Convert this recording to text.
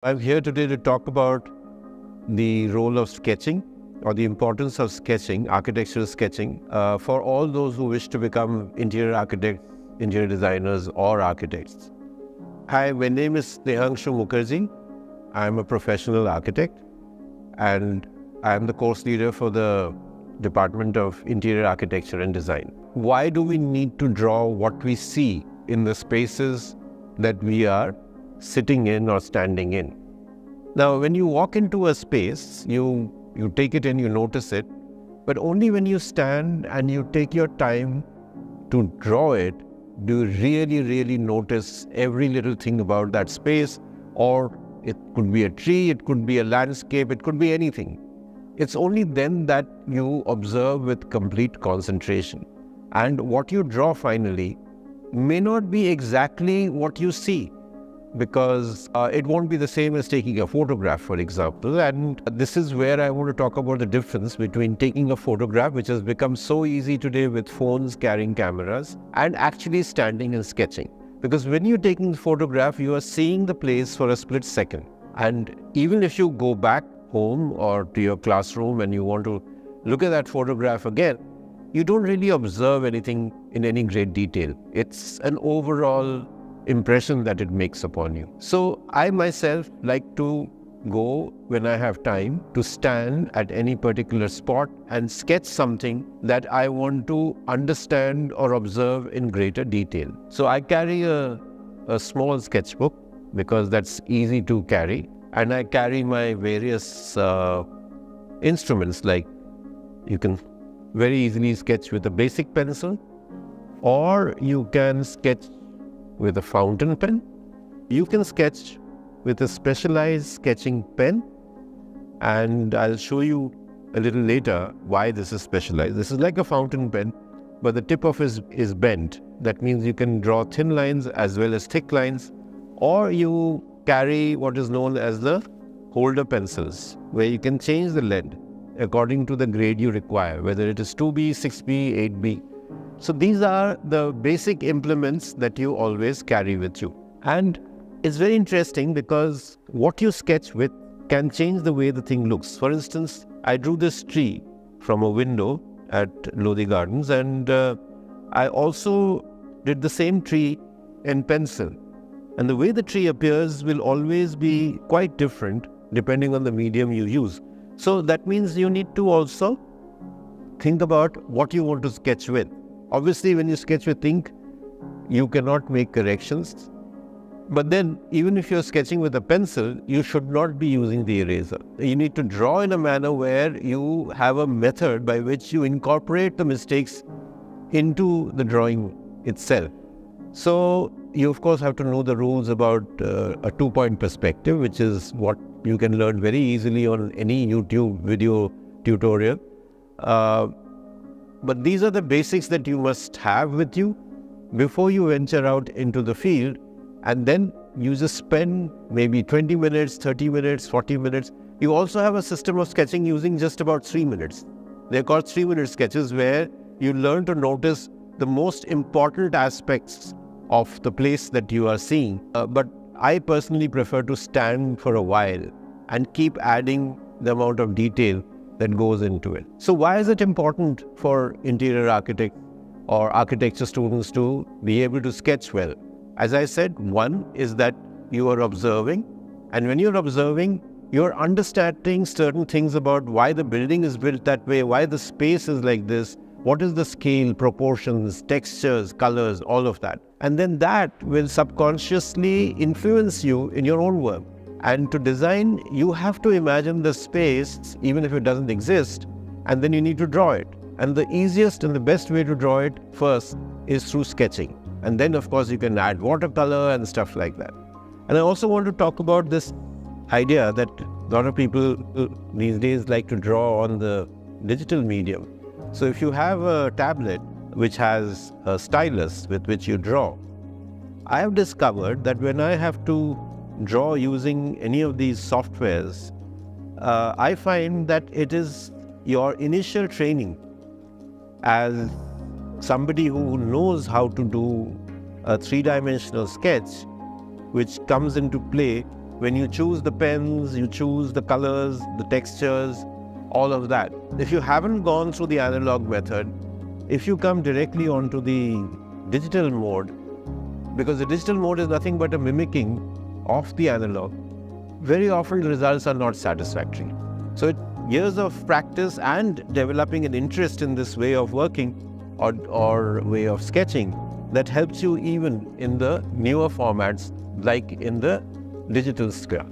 I'm here today to talk about the role of sketching or the importance of sketching, architectural sketching, for all those who wish to become interior architects, interior designers or architects. Hi, my name is Snehanshu Mukherjee. I'm a professional architect and I'm the course leader for the Department of Interior Architecture and Design. Why do we need to draw what we see in the spaces that we are sitting in or standing in? Now, when you walk into a space, you take it and you notice it, but only when you stand and you take your time to draw it, do you really notice every little thing about that space. Or it could be a tree, it could be a landscape, it could be anything. It's only then that you observe with complete concentration. And what you draw finally may not be exactly what you see, because it won't be the same as taking a photograph, for example. And this is where I want to talk about the difference between taking a photograph, which has become so easy today with phones carrying cameras, and actually standing and sketching. Because when you're taking the photograph, you are seeing the place for a split second. And even if you go back home or to your classroom and you want to look at that photograph again, you don't really observe anything in any great detail. It's an overall impression that it makes upon you. So I myself like to go, when I have time, to stand at any particular spot and sketch something that I want to understand or observe in greater detail. So I carry a small sketchbook because that's easy to carry, and I carry my various instruments. Like, you can very easily sketch with a basic pencil, or you can sketch with a fountain pen. You can sketch with a specialized sketching pen, and I'll show you a little later why this is specialized. This is like a fountain pen, but the tip of it is bent. That means you can draw thin lines as well as thick lines. Or you carry what is known as the holder pencils, where you can change the lead according to the grade you require, whether it is 2B, 6B, 8B. So these are the basic implements that you always carry with you. And it's very interesting because what you sketch with can change the way the thing looks. For instance, I drew this tree from a window at Lodi Gardens, and I also did the same tree in pencil. And the way the tree appears will always be quite different depending on the medium you use. So that means you need to also think about what you want to sketch with. Obviously, when you sketch with ink, you cannot make corrections. But then, even if you're sketching with a pencil, you should not be using the eraser. You need to draw in a manner where you have a method by which you incorporate the mistakes into the drawing itself. So you of course have to know the rules about a two-point perspective, which is what you can learn very easily on any YouTube video tutorial. But these are the basics that you must have with you before you venture out into the field. And then you just spend maybe 20 minutes, 30 minutes, 40 minutes. You also have a system of sketching using just about 3 minutes. They're called 3-minute sketches, where you learn to notice the most important aspects of the place that you are seeing. But I personally prefer to stand for a while and keep adding the amount of detail that goes into it. So why is it important for interior architects or architecture students to be able to sketch well? As I said, one is that you are observing, and when you're observing, you're understanding certain things about why the building is built that way, why the space is like this, what is the scale, proportions, textures, colors, all of that. And then that will subconsciously influence you in your own work. And to design, you have to imagine the space, even if it doesn't exist, and then you need to draw it. And the easiest and the best way to draw it first is through sketching. And then, of course, you can add watercolor and stuff like that. And I also want to talk about this idea that a lot of people these days like to draw on the digital medium. So if you have a tablet which has a stylus with which you draw, I have discovered that when I have to draw using any of these softwares, I find that it is your initial training as somebody who knows how to do a three-dimensional sketch, which comes into play When you choose the pens, you choose the colors, the textures, all of that. If you haven't gone through the analog method, if you come directly onto the digital mode, because the digital mode is nothing but a mimicking of the analog, very often the results are not satisfactory. So years of practice and developing an interest in this way of working or way of sketching that helps you even in the newer formats like in the digital sphere.